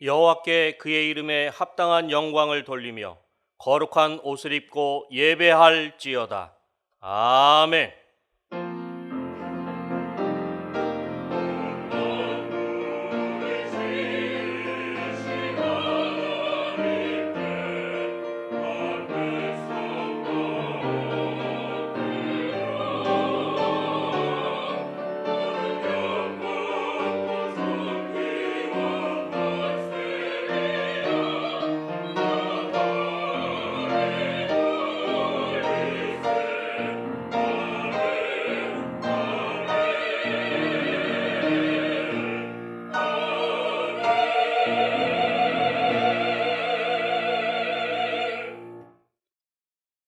여호와께 그의 이름에 합당한 영광을 돌리며 거룩한 옷을 입고 예배할지어다. 아멘.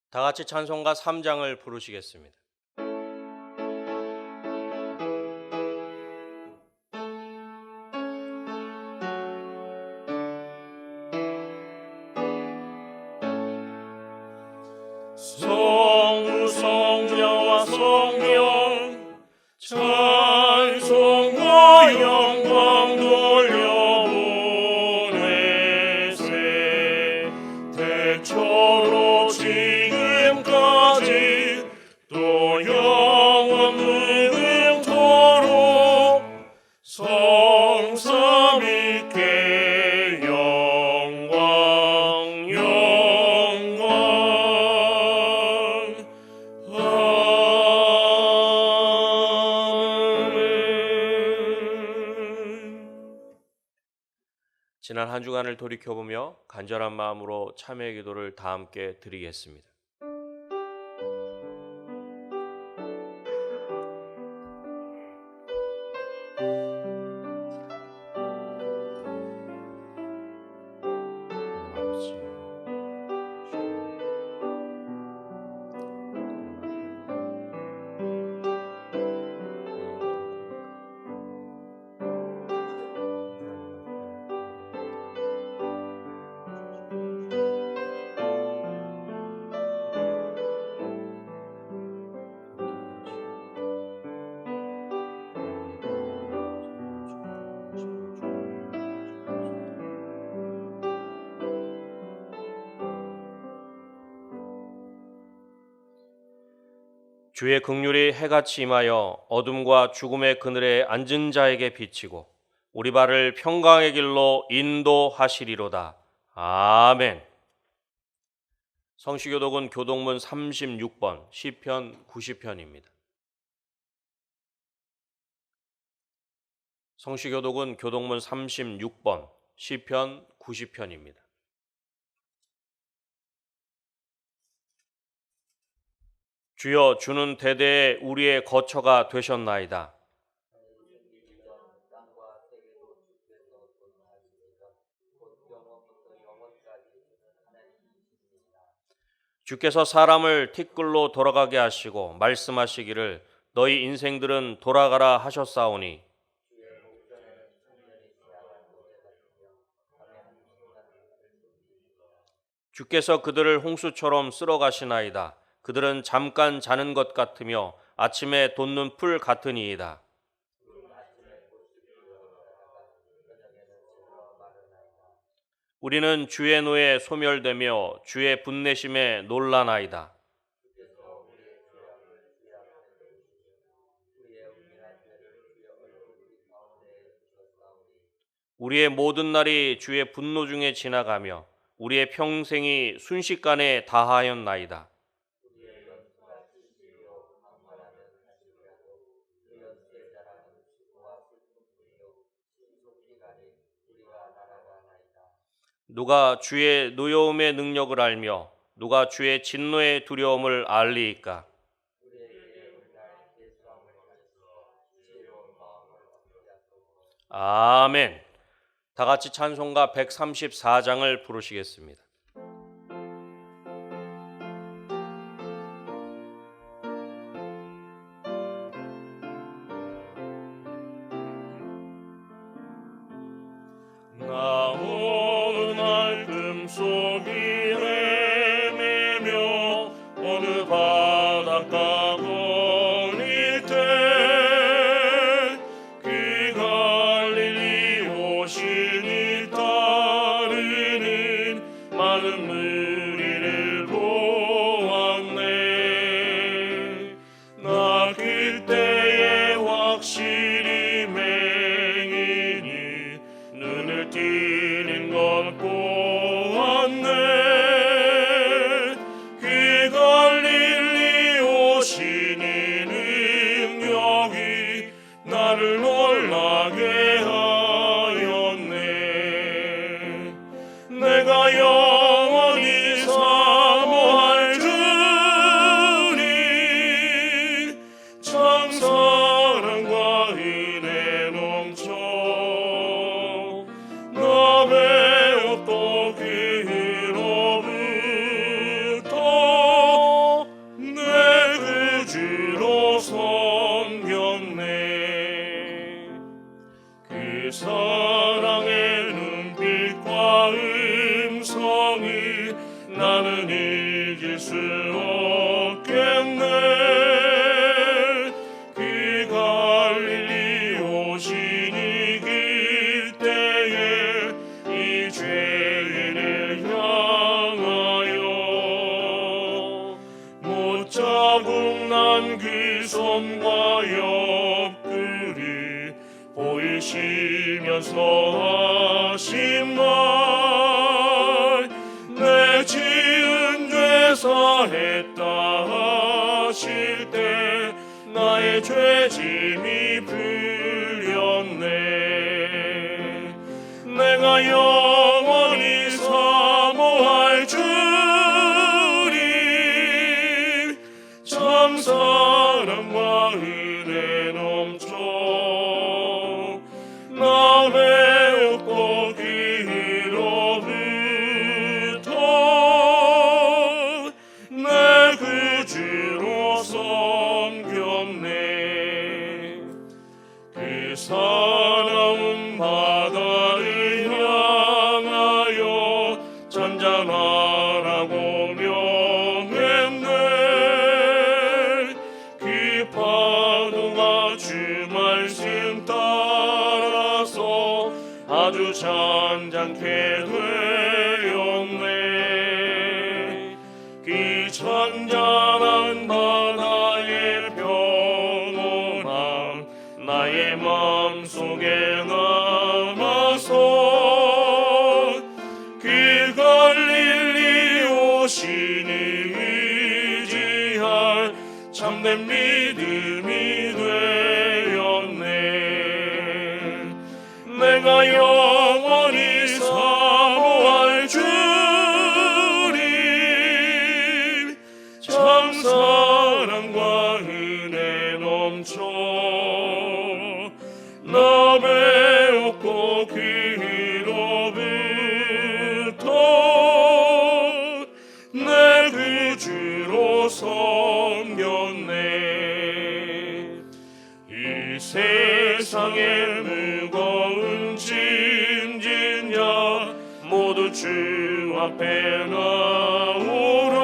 다 같이 찬송가 3장을 부르시겠습니다. 성부 성자와 성령 찬송과 영광 돌려보내세. 대처로 지금까지 또 영원 무궁토록 성삼위께 영광 영광. 지난 한 주간을 돌이켜보며 간절한 마음으로 참회의 기도를 다 함께 드리겠습니다. 주의 긍휼이 해같이 임하여 어둠과 죽음의 그늘에 앉은 자에게 비치고 우리 발을 평강의 길로 인도하시리로다. 아멘. 성시교독은 교독문 36번 시편 90편입니다. 성시교독은 교독문 36번 시편 90편입니다. 주여, 주는 대대에 우리의 거처가 되셨나이다. 주께서 사람을 티끌로 돌아가게 하시고 말씀하시기를 너희 인생들은 돌아가라 하셨사오니 주께서 그들을 홍수처럼 쓸어가시나이다. 그들은 잠깐 자는 것 같으며 아침에 돋는 풀 같으니이다. 우리는 주의 노에 소멸되며 주의 분내심에 놀라나이다. 우리의 모든 날이 주의 분노 중에 지나가며 우리의 평생이 순식간에 다하였나이다. 누가 주의 노여움의 능력을 알며 누가 주의 진노의 두려움을 알리이까? 아멘. 다 같이 찬송가 134장을 부르시겠습니다. 나오는 맑음 속이 헤매며 어느 바닷가 거닐 때 그 갈릴리 오신 이 땅 나를 놀라게 하였네. 내가 영원히 사모할 주님, 참 사랑과 은혜 넘쳐 나 배웠고 그로부터 내 구주로 섬겼네. 그 사랑의 눈빛과 음성이 나는 잊을 수 없겠네. 그 갈릴리 오시니 그때에 이 죄인을 향하여 못자국 난 그 손과 옆구리 보이시면서 하신 말, 내 지은 죄 사했다 하실 때 나의 죄짐이 풀렸네. 내가 영원히 사모할 주님, 참 사랑과 은혜 넘쳐 나 배웠고 그로부터 내 구주로 섬겼네. 그 사나운 바다를 향하여 잔잔하라고 명했네. 그 파도가 주 말씀 따라서 아주 잔잔케 되었네. 그 잔잔한 바다의 평온함 나의 마음속에 남아서 그 갈릴리 오시니 의지할 참된 믿음이 되었네. 내가 영원히 사모할 주님, 참 사랑과 은혜 넘쳐 나 배웠고 그로부터 내 구주로 섬겼네. 이 세상의 무거운 짐진야 모두 주 앞에 나오라.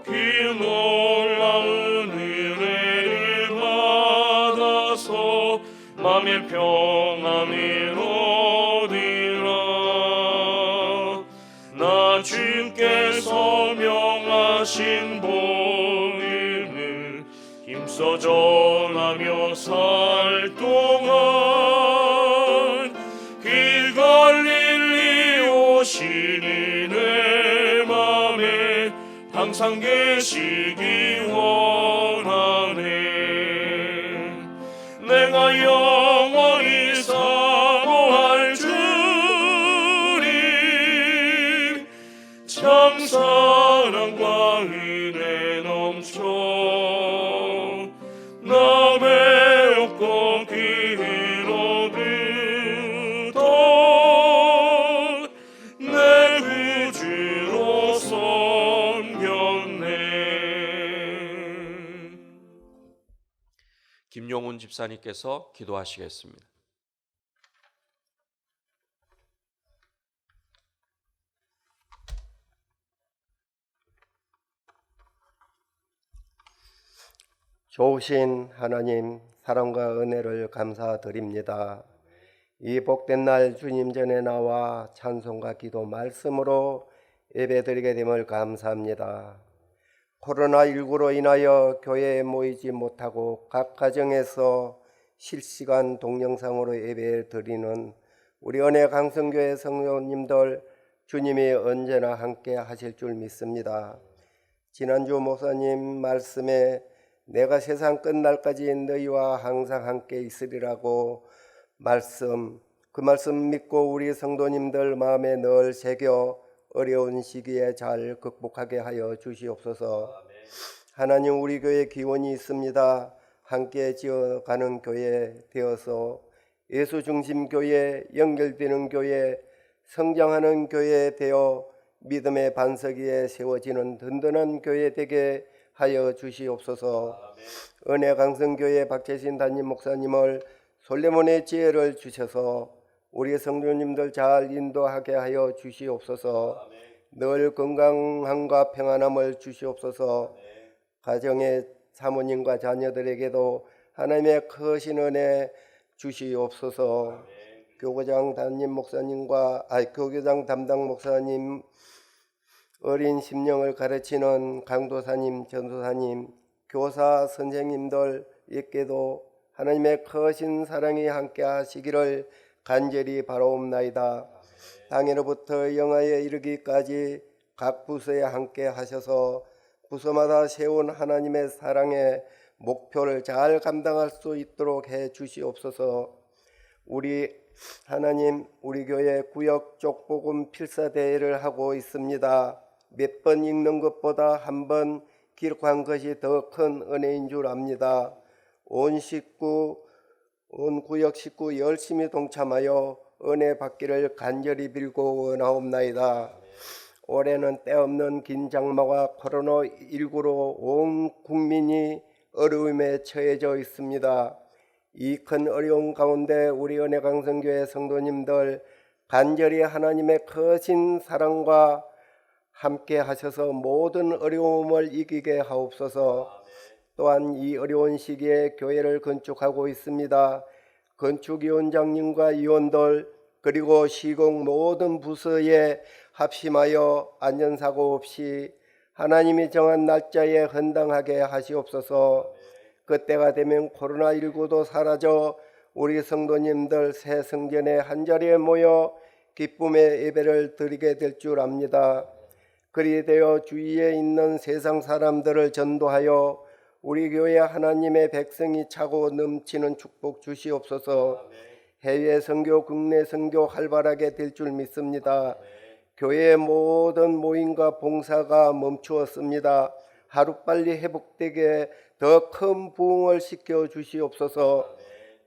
그 놀라운 은혜를 받아서 맘의 평안을 얻으라. 나 주께서 명하신 복음을 힘써 전하며 살 동안 그 갈릴리 오시니 내 맘에 항상 계시기 원하네. 내가 영원히 사모할 주님, 참 사랑과 은혜 넘쳐 나 배웠고 그로부터 내 구주로 섬겼네. 김용훈 집사님께서 기도하시겠습니다. 좋으신 하나님, 사랑과 은혜를 감사드립니다. 이 복된 날 주님 전에 나와 찬송과 기도 말씀으로 예배드리게 됨을 감사합니다. 코로나19로 인하여 교회에 모이지 못하고 각 가정에서 실시간 동영상으로 예배 드리는 우리 은혜 강성교회 성도님들, 주님이 언제나 함께 하실 줄 믿습니다. 지난주 목사님 말씀에 내가 세상 끝날까지 너희와 항상 함께 있으리라고 그 말씀 믿고 우리 성도님들 마음에 늘 새겨 어려운 시기에 잘 극복하게 하여 주시옵소서. 하나님, 우리 교회 기원이 있습니다. 함께 지어가는 교회 되어서 예수 중심 교회, 연결되는 교회, 성장하는 교회 되어 믿음의 반석 위에 세워지는 든든한 교회 되게 하여 주시옵소서. 은혜 강성교회 박재신 담임 목사님을 솔레몬의 지혜를 주셔서 우리 성도님들 잘 인도하게 하여 주시옵소서. 늘 건강함과 평안함을 주시옵소서. 가정의 사모님과 자녀들에게도 하나님의 크신 은혜 주시옵소서. 교구장 담임 목사님과 교구장 담당 목사님, 어린 심령을 가르치는 강도사님, 전도사님, 교사 선생님들에게도 하나님의 크신 사랑이 함께 하시기를 간절히 바라옵나이다. 당일로부터 영하에 이르기까지 각 부서에 함께 하셔서 부서마다 세운 하나님의 사랑의 목표를 잘 감당할 수 있도록 해 주시옵소서. 우리 하나님, 우리 교회 구역 족복음 필사대회를 하고 있습니다. 몇 번 읽는 것보다 한 번 기록한 것이 더 큰 은혜인 줄 압니다. 온 구역 식구 열심히 동참하여 은혜 받기를 간절히 빌고 원하옵나이다. 올해는 때없는 긴장마와 코로나19로 온 국민이 어려움에 처해져 있습니다. 이 큰 어려움 가운데 우리 은혜강성교회 성도님들 간절히 하나님의 크신 사랑과 함께 하셔서 모든 어려움을 이기게 하옵소서. 또한 이 어려운 시기에 교회를 건축하고 있습니다. 건축위원장님과 위원들 그리고 시공 모든 부서에 합심하여 안전사고 없이 하나님이 정한 날짜에 헌당하게 하시옵소서. 그때가 되면 코로나19도 사라져 우리 성도님들 새 성전에 한자리에 모여 기쁨의 예배를 드리게 될 줄 압니다. 그리 되어 주위에 있는 세상 사람들을 전도하여 우리 교회 하나님의 백성이 차고 넘치는 축복 주시옵소서. 해외 선교, 국내 선교 활발하게 될 줄 믿습니다. 교회의 모든 모임과 봉사가 멈추었습니다. 하루빨리 회복되게 더 큰 부흥을 시켜 주시옵소서.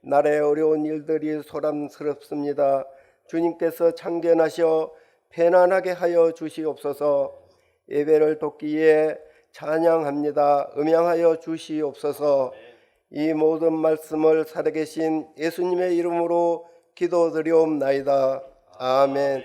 나라의 어려운 일들이 소란스럽습니다. 주님께서 참견하셔 편안하게 하여 주시옵소서. 예배를 돕기에 찬양합니다. 음양하여 주시옵소서. 이 모든 말씀을 살아계신 예수님의 이름으로 기도드리옵나이다. 아멘.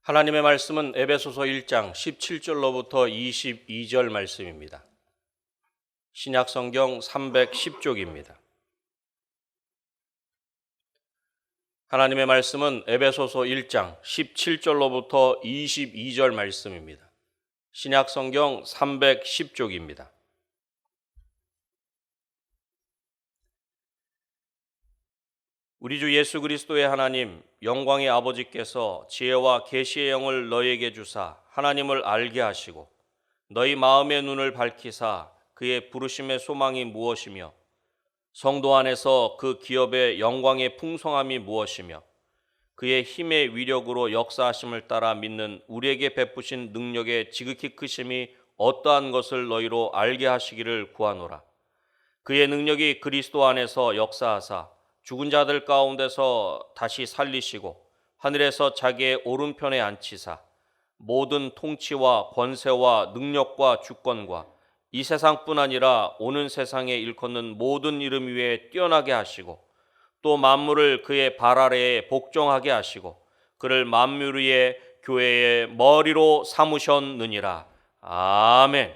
하나님의 말씀은 에베소서 1장 17절로부터 22절 말씀입니다. 신약성경 310쪽입니다. 하나님의 말씀은 에베소서 1장 17절로부터 22절 말씀입니다. 신약성경 310쪽입니다. 우리 주 예수 그리스도의 하나님, 영광의 아버지께서 지혜와 계시의 영을 너희에게 주사 하나님을 알게 하시고 너희 마음의 눈을 밝히사 그의 부르심의 소망이 무엇이며 성도 안에서 그 기업의 영광의 풍성함이 무엇이며 그의 힘의 위력으로 역사하심을 따라 믿는 우리에게 베푸신 능력의 지극히 크심이 어떠한 것을 너희로 알게 하시기를 구하노라. 그의 능력이 그리스도 안에서 역사하사 죽은 자들 가운데서 다시 살리시고 하늘에서 자기의 오른편에 앉히사 모든 통치와 권세와 능력과 주권과 이 세상뿐 아니라 오는 세상에 일컫는 모든 이름 위에 뛰어나게 하시고 또 만물을 그의 발 아래에 복종하게 하시고 그를 만물 위에 교회의 머리로 삼으셨느니라. 아멘.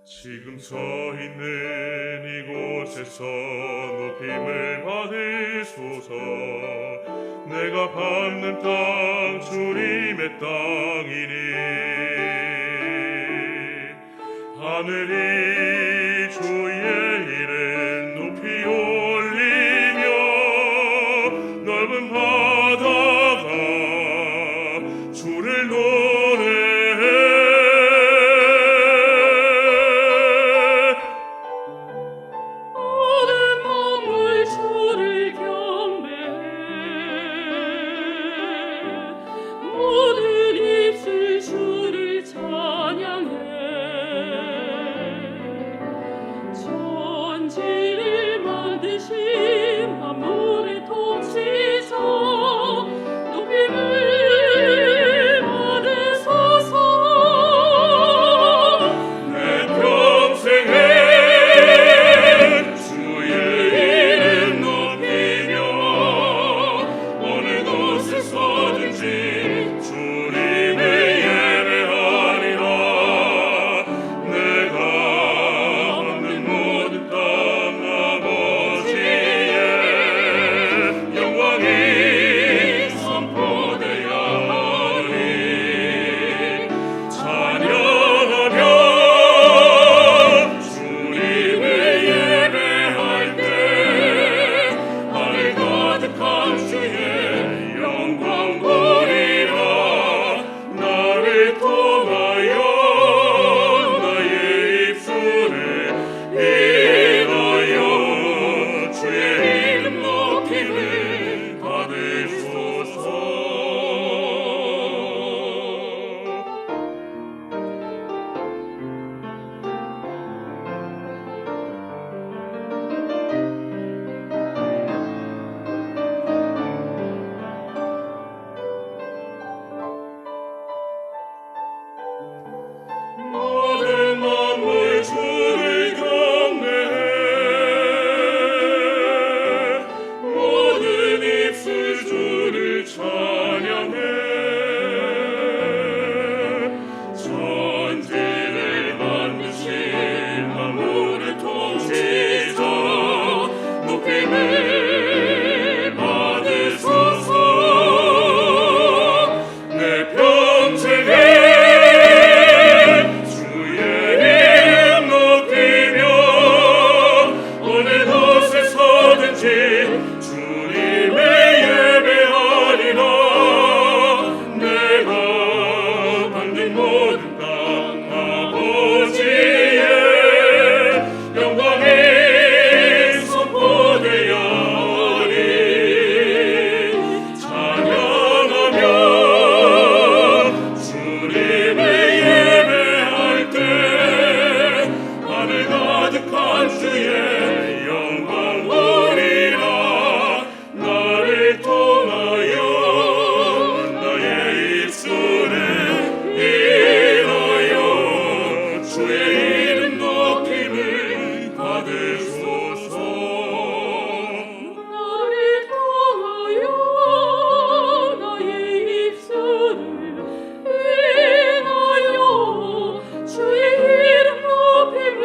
지금 서 있는 이곳에서 높임을 받으소서. 내가 밟는 땅 주님의 땅이니 하늘이 주의 이름 높이 올리며 넓은 바다가 주를 노래해. 모든 만물 주를 경배해. 모든 입술 주를 찬양해. 천지를 만드신 만물의 통치자 높임을 받으소서. 내 평생에 주의 이름 높이며 어느 곳에 서든지 주님을 예배하리라. 내가 얻는 모든 땅 아버지의 영광이 선포되야 하리. 찬양하며 주님을 예배할 때 하늘 가득한 주의 영광 보리라. 나를 통하여 나의 입술을 인하여 주의 이름 높임을 받으소서. 모든 만물 주를 경배해. 모든 입술 주를 찬양해. 천지를 만드신 만물의 통치자 높임을 받으소서. 내 평생에 주의 이름 높이며 어느 곳에 서든지 주님을 예배하리라. 내가 받는 모든 땅 아버지의 영광이 선포되야 하리. 찬양하며 주님을 예배할 때 하늘 가득한 주의 영광 보리라. 나를 통하여 나의 입술을 인하여 주의 이름 높임을 받으소서. 나를 통하여 나의 입술을 인하여 주의 이름 높임을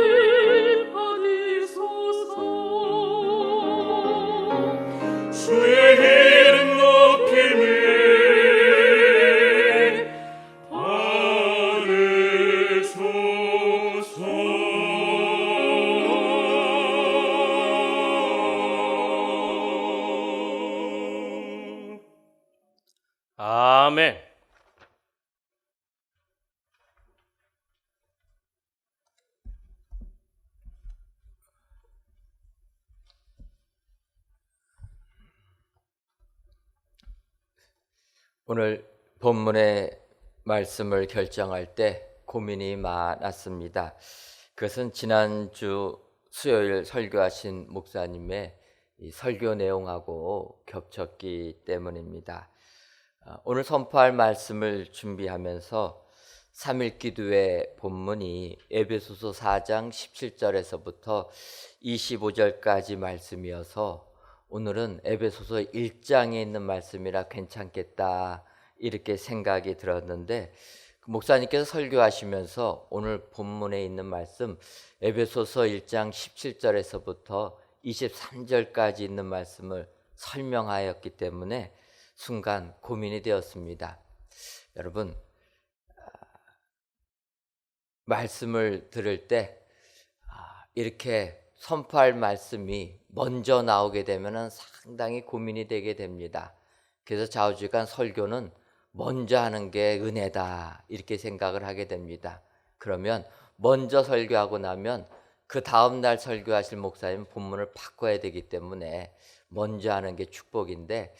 받으소서. 주의 이름 높임을 받으소서. 아멘. 오늘 본문의 말씀을 결정할 때 고민이 많았습니다. 그것은 지난주 수요일 설교하신 목사님의 이 설교 내용하고 겹쳤기 때문입니다. 오늘 선포할 말씀을 준비하면서 3일 기도의 본문이 에베소서 4장 17절에서부터 25절까지 말씀이어서 오늘은 에베소서 1장에 있는 말씀이라 괜찮겠다 이렇게 생각이 들었는데, 목사님께서 설교하시면서 오늘 본문에 있는 말씀 에베소서 1장 17절에서부터 23절까지 있는 말씀을 설명하였기 때문에 순간 고민이 되었습니다. 여러분, 말씀을 들을 때 이렇게 선포할 말씀이 먼저 나오게 되면 상당히 고민이 되게 됩니다. 그래서 좌우지간 설교는 먼저 하는 게 은혜다 이렇게 생각을 하게 됩니다. 그러면 먼저 설교하고 나면 그 다음 날 설교하실 목사님 본문을 바꿔야 되기 때문에 먼저 하는 게 축복인데,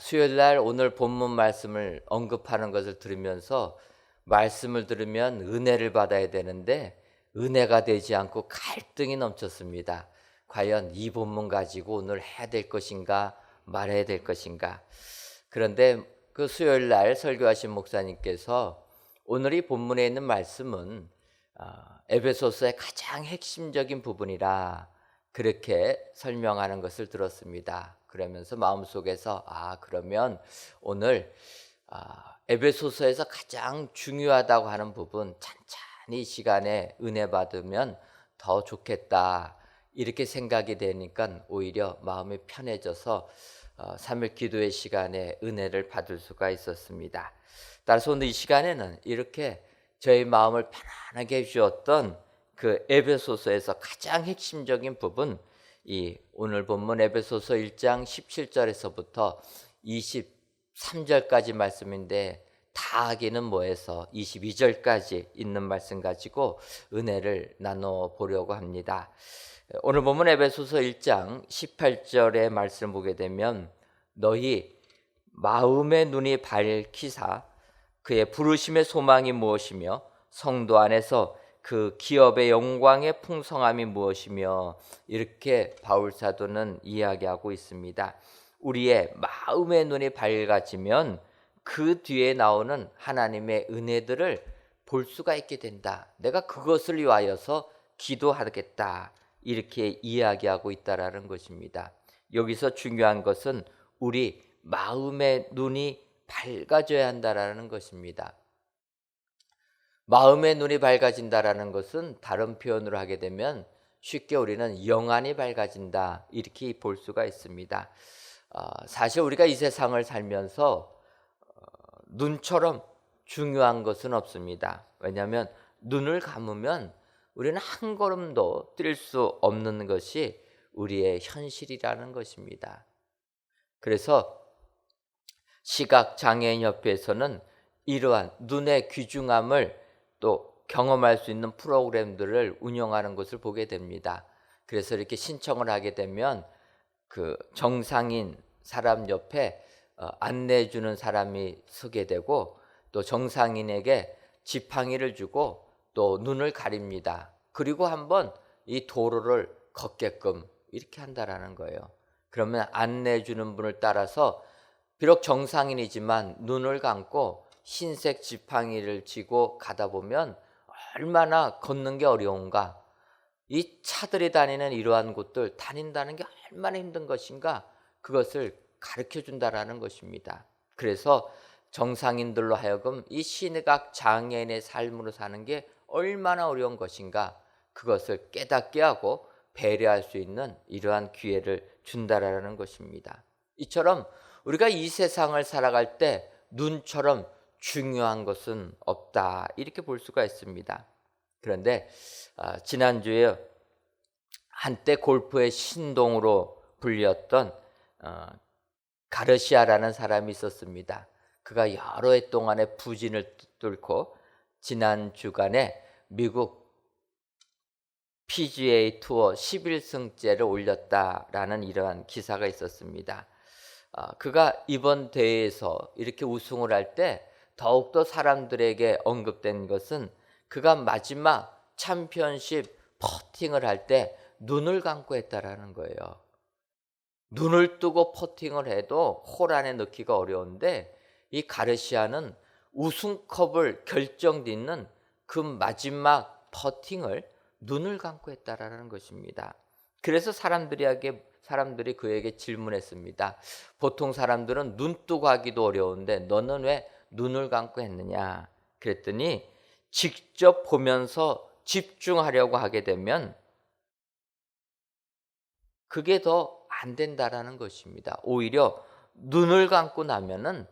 수요일 날 오늘 본문 말씀을 언급하는 것을 들으면서 말씀을 들으면 은혜를 받아야 되는데 은혜가 되지 않고 갈등이 넘쳤습니다. 과연 이 본문 가지고 오늘 해야 될 것인가 말해야 될 것인가. 그런데 그 수요일 날 설교하신 목사님께서 오늘 이 본문에 있는 말씀은 에베소서의 가장 핵심적인 부분이라 그렇게 설명하는 것을 들었습니다. 그러면서 마음속에서 그러면 오늘 에베소서에서 가장 중요하다고 하는 부분 찬찬히 시간에 은혜 받으면 더 좋겠다 이렇게 생각이 되니까 오히려 마음이 편해져서 3일 기도의 시간에 은혜를 받을 수가 있었습니다. 따라서 오늘 이 시간에는 이렇게 저희 마음을 편안하게 해주었던 그 에베소서에서 가장 핵심적인 부분, 이 오늘 본문 에베소서 1장 17절에서부터 23절까지 말씀인데 다 하기는 뭐해서 22절까지 있는 말씀 가지고 은혜를 나눠보려고 합니다. 오늘 본문 에베소서 1장 18절의 말씀을 보게 되면 너희 마음의 눈이 밝히사 그의 부르심의 소망이 무엇이며 성도 안에서 그 기업의 영광의 풍성함이 무엇이며 이렇게 바울 사도는 이야기하고 있습니다. 우리의 마음의 눈이 밝아지면 그 뒤에 나오는 하나님의 은혜들을 볼 수가 있게 된다. 내가 그것을 위하여서 기도하겠다. 이렇게 이야기하고 있다라는 것입니다. 여기서 중요한 것은 우리 마음의 눈이 밝아져야 한다라는 것입니다. 마음의 눈이 밝아진다라는 것은 다른 표현으로 하게 되면 쉽게 우리는 영안이 밝아진다 이렇게 볼 수가 있습니다. 사실 우리가 이 세상을 살면서 눈처럼 중요한 것은 없습니다. 왜냐하면 눈을 감으면 우리는 한 걸음도 뛸 수 없는 것이 우리의 현실이라는 것입니다. 그래서 시각장애인협회에서는 이러한 눈의 귀중함을 또 경험할 수 있는 프로그램들을 운영하는 것을 보게 됩니다. 그래서 이렇게 신청을 하게 되면 그 정상인 사람 옆에 안내해 주는 사람이 서게 되고 또 정상인에게 지팡이를 주고 또 눈을 가립니다. 그리고 한번 이 도로를 걷게끔 이렇게 한다라는 거예요. 그러면 안내해 주는 분을 따라서 비록 정상인이지만 눈을 감고 흰색 지팡이를 쥐고 가다 보면 얼마나 걷는 게 어려운가. 이 차들이 다니는 이러한 곳들 다닌다는 게 얼마나 힘든 것인가. 그것을 가르쳐 준다라는 것입니다. 그래서 정상인들로 하여금 이 시각 장애인의 삶으로 사는 게 얼마나 어려운 것인가. 그것을 깨닫게 하고 배려할 수 있는 이러한 기회를 준다라는 것입니다. 이처럼 우리가 이 세상을 살아갈 때 눈처럼 중요한 것은 없다 이렇게 볼 수가 있습니다. 그런데 지난주에 한때 골프의 신동으로 불렸던 가르시아라는 사람이 있었습니다. 그가 여러 해 동안의 부진을 뚫고 지난 주간에 미국 PGA 투어 11승째를 올렸다라는 이러한 기사가 있었습니다. 그가 이번 대회에서 이렇게 우승을 할 때 더욱더 사람들에게 언급된 것은 그가 마지막 챔피언십 퍼팅을 할 때 눈을 감고 했다라는 거예요. 눈을 뜨고 퍼팅을 해도 홀 안에 넣기가 어려운데 이 가르시아는 우승컵을 결정짓는 그 마지막 퍼팅을 눈을 감고 했다라는 것입니다. 그래서 사람들이 그에게 질문했습니다. 보통 사람들은 눈 뜨고 하기도 어려운데 너는 왜 눈을 감고 했느냐? 그랬더니 직접 보면서 집중하려고 하게 되면 그게 더 안 된다라는 것입니다. 오히려 눈을 감고 나면은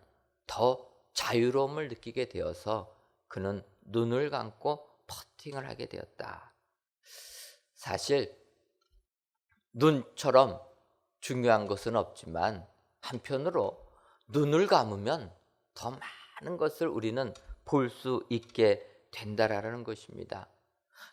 더 자유로움을 느끼게 되어서 그는 눈을 감고 퍼팅을 하게 되었다. 사실 눈처럼 중요한 것은 없지만 한편으로 눈을 감으면 더 많은 것을 우리는 볼 수 있게 된다라는 것입니다.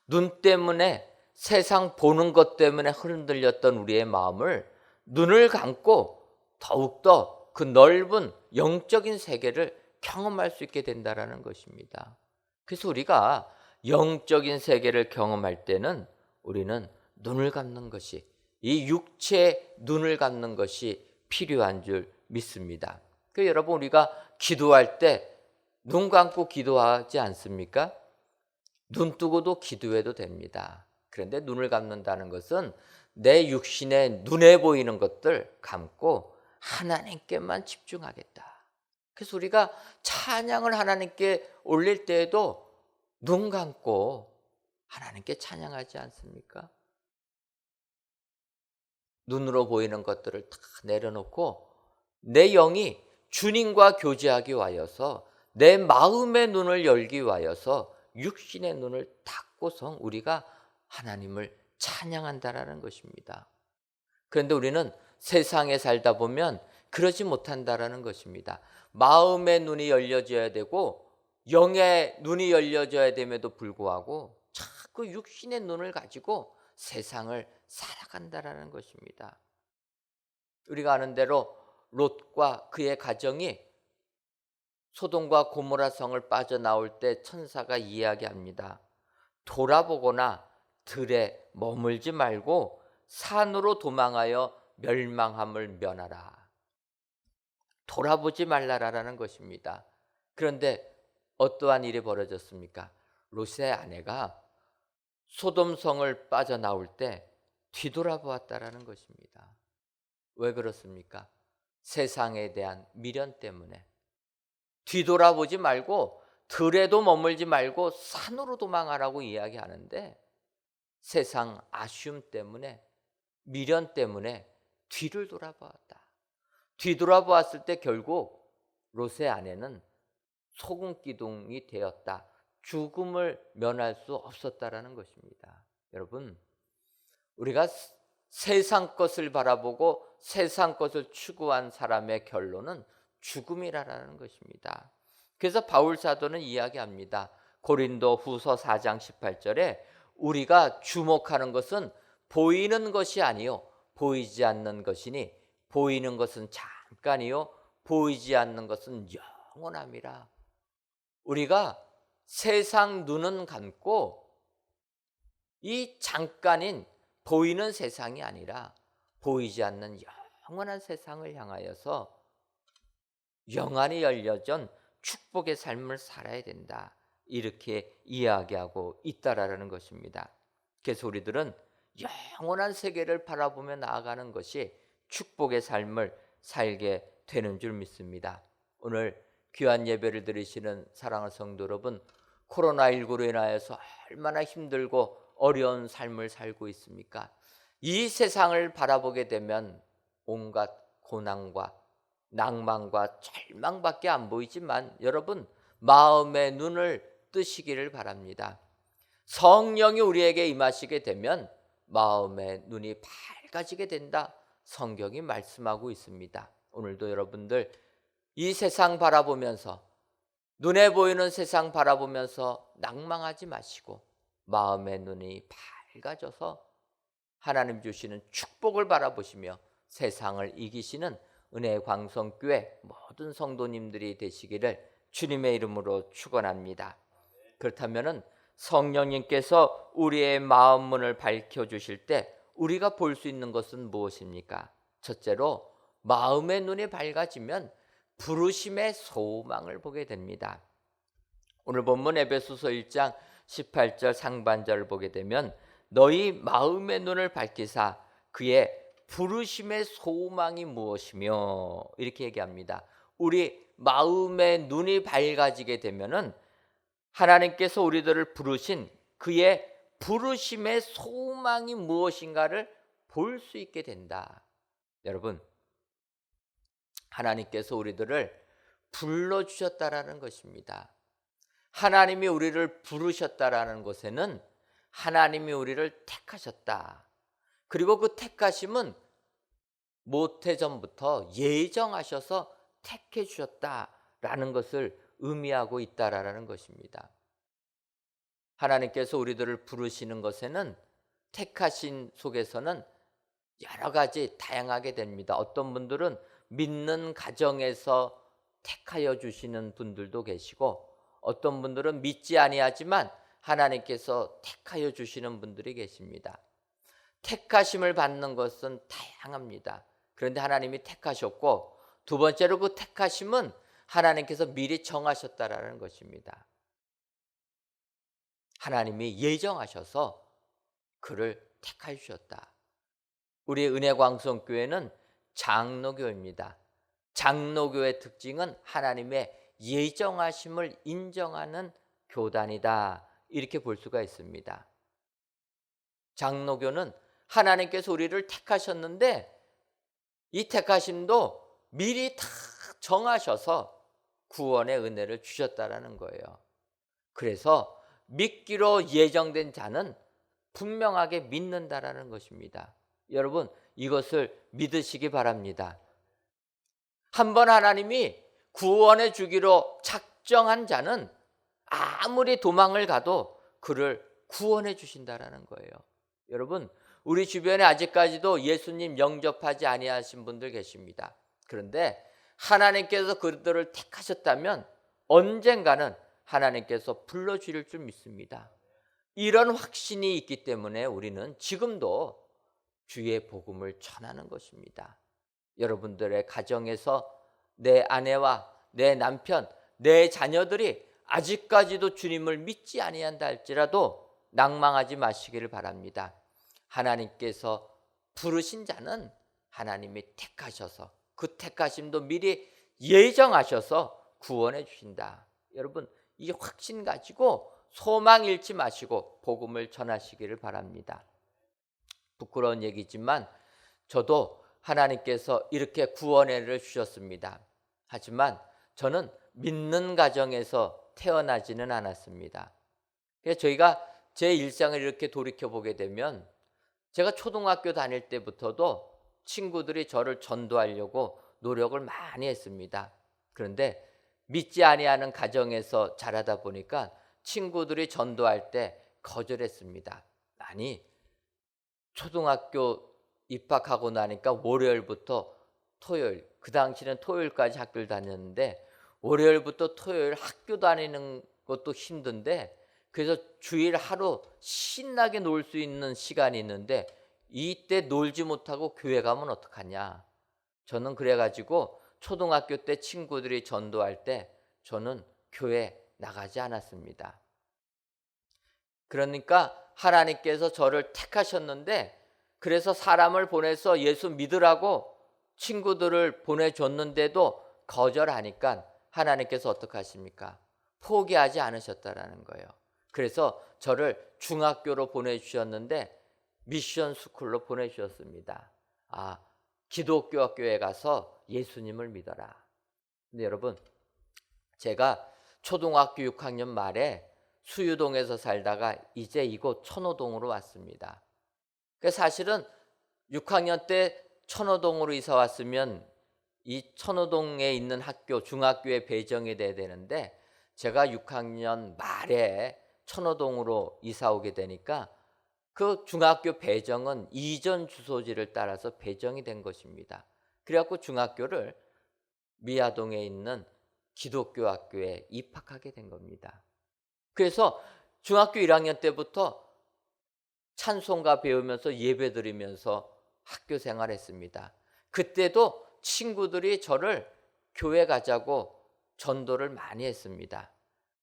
눈 때문에 세상 보는 것 때문에 흔들렸던 우리의 마음을 눈을 감고 더욱더 그 넓은 영적인 세계를 경험할 수 있게 된다라는 것입니다. 그래서 우리가 영적인 세계를 경험할 때는 우리는 눈을 감는 것이, 이 육체의 눈을 감는 것이 필요한 줄 믿습니다. 그 여러분, 우리가 기도할 때 눈 감고 기도하지 않습니까? 눈 뜨고도 기도해도 됩니다. 그런데 눈을 감는다는 것은 내 육신의 눈에 보이는 것들 감고 하나님께만 집중하겠다. 그래서 우리가 찬양을 하나님께 올릴 때에도 눈 감고 하나님께 찬양하지 않습니까? 눈으로 보이는 것들을 다 내려놓고 내 영이 주님과 교제하기 위하여서 내 마음의 눈을 열기 위하여서 육신의 눈을 닫고서 우리가 하나님을 찬양한다라는 것입니다. 그런데 우리는 세상에 살다 보면 그러지 못한다라는 것입니다. 마음의 눈이 열려져야 되고 영의 눈이 열려져야 됨에도 불구하고 자꾸 육신의 눈을 가지고 세상을 살아간다라는 것입니다. 우리가 아는 대로 롯과 그의 가정이 소돔과 고모라 성을 빠져나올 때 천사가 이야기합니다. 돌아보거나 들에 머물지 말고 산으로 도망하여 멸망함을 면하라. 돌아보지 말라라는 것입니다. 그런데 어떠한 일이 벌어졌습니까? 롯의 아내가 소돔성을 빠져나올 때 뒤돌아보았다라는 것입니다. 왜 그렇습니까? 세상에 대한 미련 때문에. 뒤돌아보지 말고 들에도 머물지 말고 산으로 도망하라고 이야기하는데 세상 아쉬움 때문에, 미련 때문에 뒤를 돌아보았다. 뒤돌아보았을 때 결국 롯의 아내는 소금 기둥이 되었다. 죽음을 면할 수 없었다라는 것입니다. 여러분, 우리가 세상 것을 바라보고 세상 것을 추구한 사람의 결론은 죽음이라는 것입니다. 그래서 바울 사도는 이야기합니다. 고린도 후서 4장 18절에 우리가 주목하는 것은 보이는 것이 아니요 보이지 않는 것이니 보이는 것은 잠깐이요 보이지 않는 것은 영원함이라. 우리가 세상 눈은 감고 이 잠깐인 보이는 세상이 아니라 보이지 않는 영원한 세상을 향하여서 영안이 열려진 축복의 삶을 살아야 된다. 이렇게 이야기하고 있다라는 것입니다. 그래서 우리들은 영원한 세계를 바라보며 나아가는 것이 축복의 삶을 살게 되는 줄 믿습니다. 오늘 귀한 예배를 드리시는 사랑하는 성도 여러분, 코로나19로 인하여서 얼마나 힘들고 어려운 삶을 살고 있습니까? 이 세상을 바라보게 되면 온갖 고난과 낭만과 절망밖에 안 보이지만 여러분, 마음의 눈을 뜨시기를 바랍니다. 성령이 우리에게 임하시게 되면 마음의 눈이 밝아지게 된다. 성경이 말씀하고 있습니다. 오늘도 여러분들 이 세상 바라보면서, 눈에 보이는 세상 바라보면서 낭망하지 마시고 마음의 눈이 밝아져서 하나님 주시는 축복을 바라보시며 세상을 이기시는 은혜의 광성교회 모든 성도님들이 되시기를 주님의 이름으로 축원합니다. 그렇다면 성령님께서 우리의 마음 문을 밝혀주실 때 우리가 볼 수 있는 것은 무엇입니까? 첫째로 마음의 눈이 밝아지면 부르심의 소망을 보게 됩니다. 오늘 본문 에베소서 1장 18절 상반절을 보게 되면 너희 마음의 눈을 밝히사 그의 부르심의 소망이 무엇이며 이렇게 얘기합니다. 우리 마음의 눈이 밝아지게 되면은 하나님께서 우리들을 부르신 그의 부르심의 소망이 무엇인가를 볼 수 있게 된다. 여러분, 하나님께서 우리들을 불러주셨다라는 것입니다. 하나님이 우리를 부르셨다라는 것에는 하나님이 우리를 택하셨다. 그리고 그 택하심은 모태전부터 예정하셔서 택해 주셨다라는 것을 의미하고 있다라는 것입니다. 하나님께서 우리들을 부르시는 것에는 택하신 속에서는 여러 가지 다양하게 됩니다. 어떤 분들은 믿는 가정에서 택하여 주시는 분들도 계시고 어떤 분들은 믿지 아니하지만 하나님께서 택하여 주시는 분들이 계십니다. 택하심을 받는 것은 다양합니다. 그런데 하나님이 택하셨고 두 번째로 그 택하심은 하나님께서 미리 정하셨다라는 것입니다. 하나님이 예정하셔서 그를 택하여 주셨다. 우리 은혜광성교회는 장로교입니다. 장로교의 특징은 하나님의 예정하심을 인정하는 교단이다. 이렇게 볼 수가 있습니다. 장로교는 하나님께서 우리를 택하셨는데 이 택하심도 미리 다 정하셔서 구원의 은혜를 주셨다라는 거예요. 그래서 믿기로 예정된 자는 분명하게 믿는다라는 것입니다. 여러분, 이것을 믿으시기 바랍니다. 한번 하나님이 구원해 주기로 작정한 자는 아무리 도망을 가도 그를 구원해 주신다라는 거예요. 여러분, 우리 주변에 아직까지도 예수님 영접하지 아니하신 분들 계십니다. 그런데 하나님께서 그들을 택하셨다면 언젠가는 하나님께서 불러주실 줄 믿습니다. 이런 확신이 있기 때문에 우리는 지금도 주의 복음을 전하는 것입니다. 여러분들의 가정에서 내 아내와 내 남편, 내 자녀들이 아직까지도 주님을 믿지 아니한다 할지라도 낭망하지 마시기를 바랍니다. 하나님께서 부르신 자는 하나님이 택하셔서 그 택하심도 미리 예정하셔서 구원해 주신다. 여러분, 이 확신 가지고 소망 잃지 마시고 복음을 전하시기를 바랍니다. 부끄러운 얘기지만 저도 하나님께서 이렇게 구원을 주셨습니다. 하지만 저는 믿는 가정에서 태어나지는 않았습니다. 그래서 저희가 제 일상을 이렇게 돌이켜보게 되면 제가 초등학교 다닐 때부터도 친구들이 저를 전도하려고 노력을 많이 했습니다. 그런데 믿지 아니하는 가정에서 자라다 보니까 친구들이 전도할 때 거절했습니다. 아니, 초등학교 입학하고 나니까 월요일부터 토요일, 그 당시는 토요일까지 학교를 다녔는데 월요일부터 토요일 학교 다니는 것도 힘든데 그래서 주일 하루 신나게 놀 수 있는 시간이 있는데 이때 놀지 못하고 교회 가면 어떡하냐. 저는 그래가지고 초등학교 때 친구들이 전도할 때 저는 교회 나가지 않았습니다. 그러니까 하나님께서 저를 택하셨는데 그래서 사람을 보내서 예수 믿으라고 친구들을 보내줬는데도 거절하니까 하나님께서 어떻게 하십니까? 포기하지 않으셨다라는 거예요. 그래서 저를 중학교로 보내주셨는데 미션 스쿨로 보내주셨습니다. 기독교 학교에 가서 예수님을 믿어라. 근데 여러분, 제가 초등학교 6학년 말에 수유동에서 살다가 이제 이곳 천호동으로 왔습니다. 사실은 6학년 때 천호동으로 이사 왔으면 이 천호동에 있는 학교, 중학교에 배정이 돼야 되는데 제가 6학년 말에 천호동으로 이사 오게 되니까 그 중학교 배정은 이전 주소지를 따라서 배정이 된 것입니다. 그래갖고 중학교를 미아동에 있는 기독교 학교에 입학하게 된 겁니다. 그래서 중학교 1학년 때부터 찬송가 배우면서 예배 드리면서 학교 생활했습니다. 그때도 친구들이 저를 교회 가자고 전도를 많이 했습니다.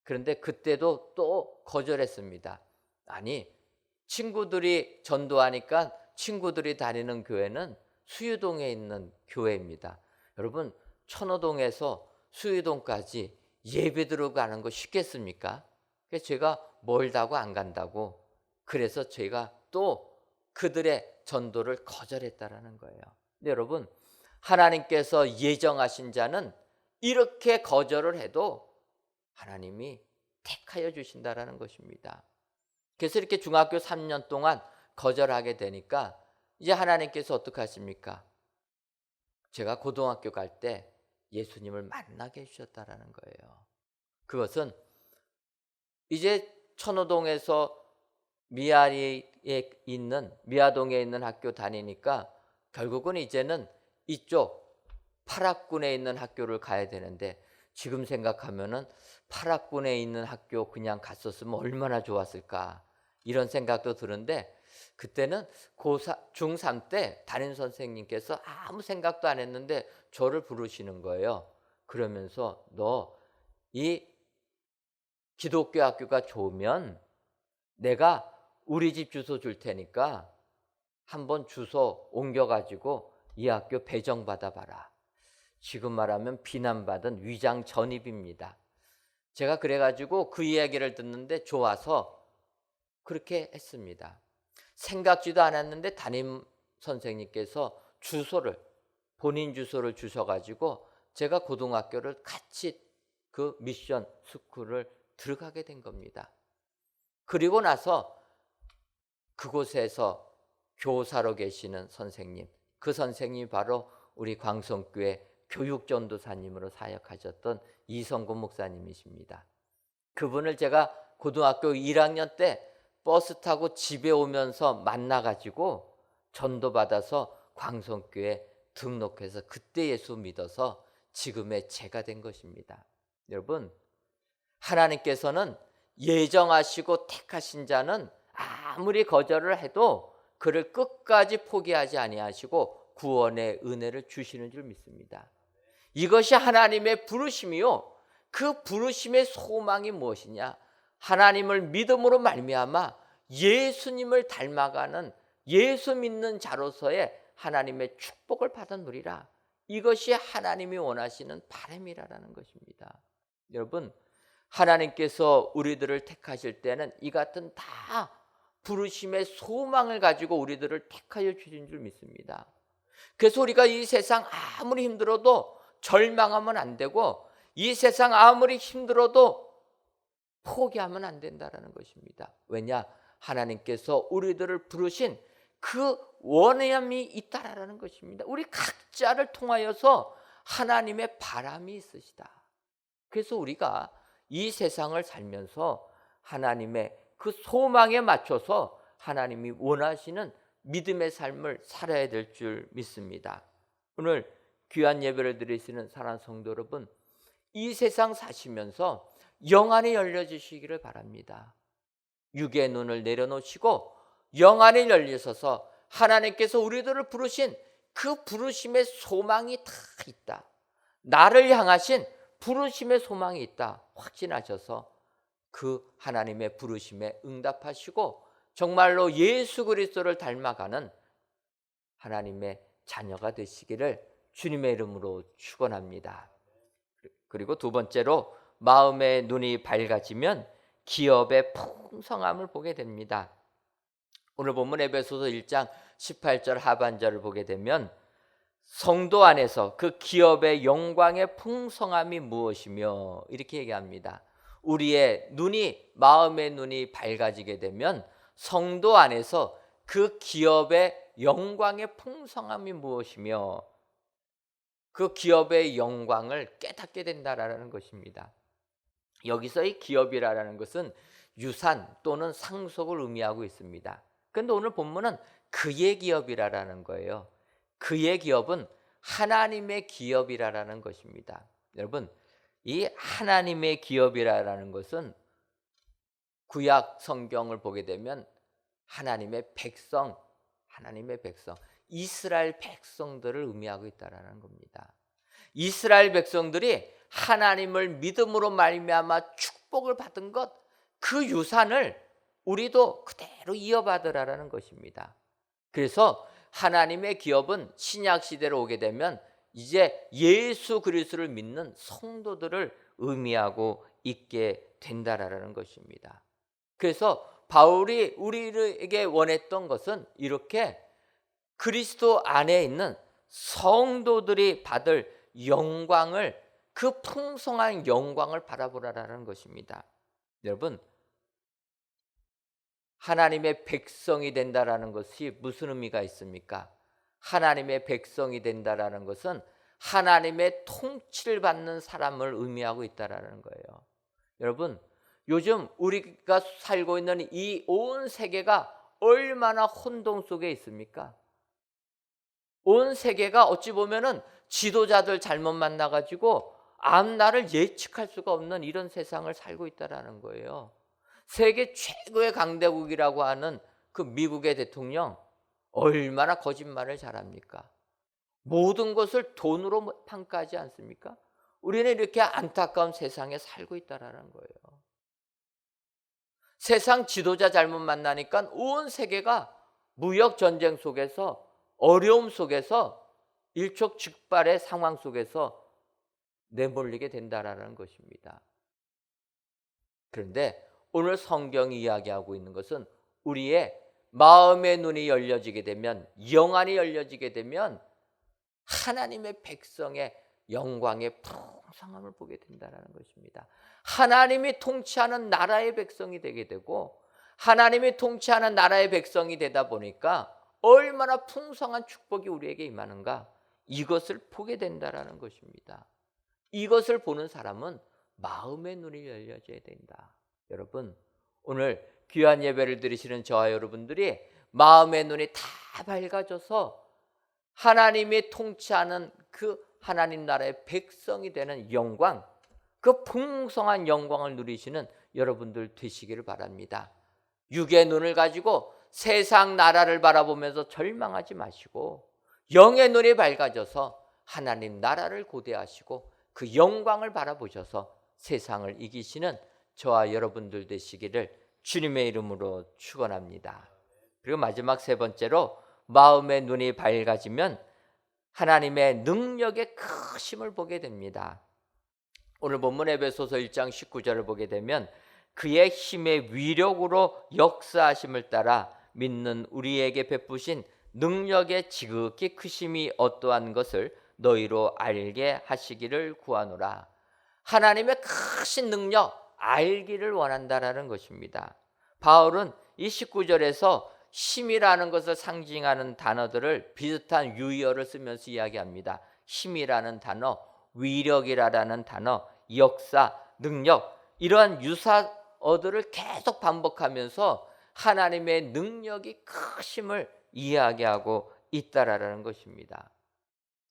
그런데 그때도 또 거절했습니다. 아니, 친구들이 전도하니까 친구들이 다니는 교회는 수유동에 있는 교회입니다. 여러분, 천호동에서 수유동까지 예배 들어가는 거 쉽겠습니까? 그래서 제가 멀다고 안 간다고, 그래서 제가 또 그들의 전도를 거절했다라는 거예요. 근데 여러분, 하나님께서 예정하신 자는 이렇게 거절을 해도 하나님이 택하여 주신다라는 것입니다. 그래서 이렇게 중학교 3년 동안 거절하게 되니까 이제 하나님께서 어떻게 하십니까? 제가 고등학교 갈 때 예수님을 만나게 해주셨다라는 거예요. 그것은 이제 천호동에서 미아동에 있는 학교 다니니까 결국은 이제는 이쪽 파락군에 있는 학교를 가야 되는데, 지금 생각하면은 파락군에 있는 학교 그냥 갔었으면 얼마나 좋았을까, 이런 생각도 드는데, 그때는 중3 때 담임 선생님께서 아무 생각도 안 했는데 저를 부르시는 거예요. 그러면서 너 이 기독교 학교가 좋으면 내가 우리 집 주소 줄 테니까 한번 주소 옮겨가지고 이 학교 배정받아 봐라. 지금 말하면 비난받은 위장 전입입니다. 제가 그래가지고 그 이야기를 듣는데 좋아서 그렇게 했습니다. 생각지도 않았는데 담임 선생님께서 본인 주소를 주셔가지고 제가 고등학교를 같이 그 미션 스쿨을 들어가게 된 겁니다. 그리고 나서 그곳에서 교사로 계시는 선생님, 그 선생님이 바로 우리 광성교회 교육전도사님으로 사역하셨던 이성근 목사님이십니다. 그분을 제가 고등학교 1학년 때 버스 타고 집에 오면서 만나가지고 전도받아서 광성교회 등록해서 그때 예수 믿어서 지금의 제가 된 것입니다. 여러분, 하나님께서는 예정하시고 택하신 자는 아무리 거절을 해도 그를 끝까지 포기하지 아니하시고 구원의 은혜를 주시는 줄 믿습니다. 이것이 하나님의 부르심이요, 그 부르심의 소망이 무엇이냐? 하나님을 믿음으로 말미암아 예수님을 닮아가는 예수 믿는 자로서의 하나님의 축복을 받아누리라. 이것이 하나님이 원하시는 바람이라는 것입니다. 여러분, 하나님께서 우리들을 택하실 때는 이 같은 다 부르심의 소망을 가지고 우리들을 택하여 주신 줄 믿습니다. 그래서 우리가 이 세상 아무리 힘들어도 절망하면 안 되고, 이 세상 아무리 힘들어도 포기하면 안 된다는 것입니다. 왜냐? 하나님께서 우리들을 부르신 그 원함이 있다라는 것입니다. 우리 각자를 통하여서 하나님의 바람이 있으시다. 그래서 우리가 이 세상을 살면서 하나님의 그 소망에 맞춰서 하나님이 원하시는 믿음의 삶을 살아야 될 줄 믿습니다. 오늘 귀한 예배를 드리시는 사랑하는 성도 여러분, 이 세상 사시면서 영안이 열려지시기를 바랍니다. 육의 눈을 내려놓으시고 영안이 열리셔서 하나님께서 우리들을 부르신 그 부르심의 소망이 다 있다, 나를 향하신 부르심의 소망이 있다 확신하셔서 그 하나님의 부르심에 응답하시고 정말로 예수 그리스도를 닮아가는 하나님의 자녀가 되시기를 주님의 이름으로 축원합니다. 그리고 두 번째로, 마음의 눈이 밝아지면 기업의 풍성함을 보게 됩니다. 오늘 본문 에베소서 1장 18절 하반절을 보게 되면 성도 안에서 그 기업의 영광의 풍성함이 무엇이며 이렇게 얘기합니다. 우리의 눈이, 마음의 눈이 밝아지게 되면 성도 안에서 그 기업의 영광의 풍성함이 무엇이며 그 기업의 영광을 깨닫게 된다라는 것입니다. 여기서 이 기업이라는 것은 유산 또는 상속을 의미하고 있습니다. 그런데 오늘 본문은 그의 기업이라는 거예요. 그의 기업은 하나님의 기업이라는 것입니다. 여러분, 이 하나님의 기업이라는 것은 구약 성경을 보게 되면 하나님의 백성, 이스라엘 백성들을 의미하고 있다는 겁니다. 이스라엘 백성들이 하나님을 믿음으로 말미암아 축복을 받은 것, 그 유산을 우리도 그대로 이어받으라는 것입니다. 그래서 하나님의 기업은 신약 시대로 오게 되면 이제 예수 그리스도를 믿는 성도들을 의미하고 있게 된다라는 것입니다. 그래서 바울이 우리에게 원했던 것은 이렇게 그리스도 안에 있는 성도들이 받을 영광을, 그 풍성한 영광을 바라보라라는 것입니다. 여러분, 하나님의 백성이 된다라는 것이 무슨 의미가 있습니까? 하나님의 백성이 된다라는 것은 하나님의 통치를 받는 사람을 의미하고 있다라는 거예요. 여러분, 요즘 우리가 살고 있는 이 온 세계가 얼마나 혼동 속에 있습니까? 온 세계가 어찌 보면은 지도자들 잘못 만나가지고 앞날을 예측할 수가 없는 이런 세상을 살고 있다라는 거예요. 세계 최고의 강대국이라고 하는 그 미국의 대통령, 얼마나 거짓말을 잘합니까? 모든 것을 돈으로 평가하지 않습니까? 우리는 이렇게 안타까운 세상에 살고 있다라는 거예요. 세상 지도자 잘못 만나니까 온 세계가 무역 전쟁 속에서, 어려움 속에서, 일촉즉발의 상황 속에서 내몰리게 된다라는 것입니다. 그런데 오늘 성경이 이야기하고 있는 것은 우리의 마음의 눈이 열려지게 되면, 영안이 열려지게 되면 하나님의 백성의 영광의 풍성함을 보게 된다는 것입니다. 하나님이 통치하는 나라의 백성이 되게 되고, 하나님이 통치하는 나라의 백성이 되다 보니까 얼마나 풍성한 축복이 우리에게 임하는가, 이것을 보게 된다는 것입니다. 이것을 보는 사람은 마음의 눈이 열려져야 된다. 여러분, 오늘 귀한 예배를 드리시는 저와 여러분들이 마음의 눈이 다 밝아져서 하나님이 통치하는 그 하나님 나라의 백성이 되는 영광, 그 풍성한 영광을 누리시는 여러분들 되시기를 바랍니다. 육의 눈을 가지고 세상 나라를 바라보면서 절망하지 마시고, 영의 눈이 밝아져서 하나님 나라를 고대하시고 그 영광을 바라보셔서 세상을 이기시는 저와 여러분들 되시기를 주님의 이름으로 축원합니다. 그리고 마지막 세 번째로, 마음의 눈이 밝아지면 하나님의 능력의 크심을 보게 됩니다. 오늘 본문 에베소서 1장 19절을 보게 되면 그의 힘의 위력으로 역사하심을 따라 믿는 우리에게 베푸신 능력의 지극히 크심이 어떠한 것을 너희로 알게 하시기를 구하노라. 하나님의 크신 능력 알기를 원한다라는 것입니다. 바울은 이 19절에서 힘이라는 것을 상징하는 단어들을 비슷한 유의어를 쓰면서 이야기합니다. 힘이라는 단어, 위력이라는 단어, 역사, 능력, 이러한 유사어들을 계속 반복하면서 하나님의 능력이 크심을 이야기하고 있다라는 것입니다.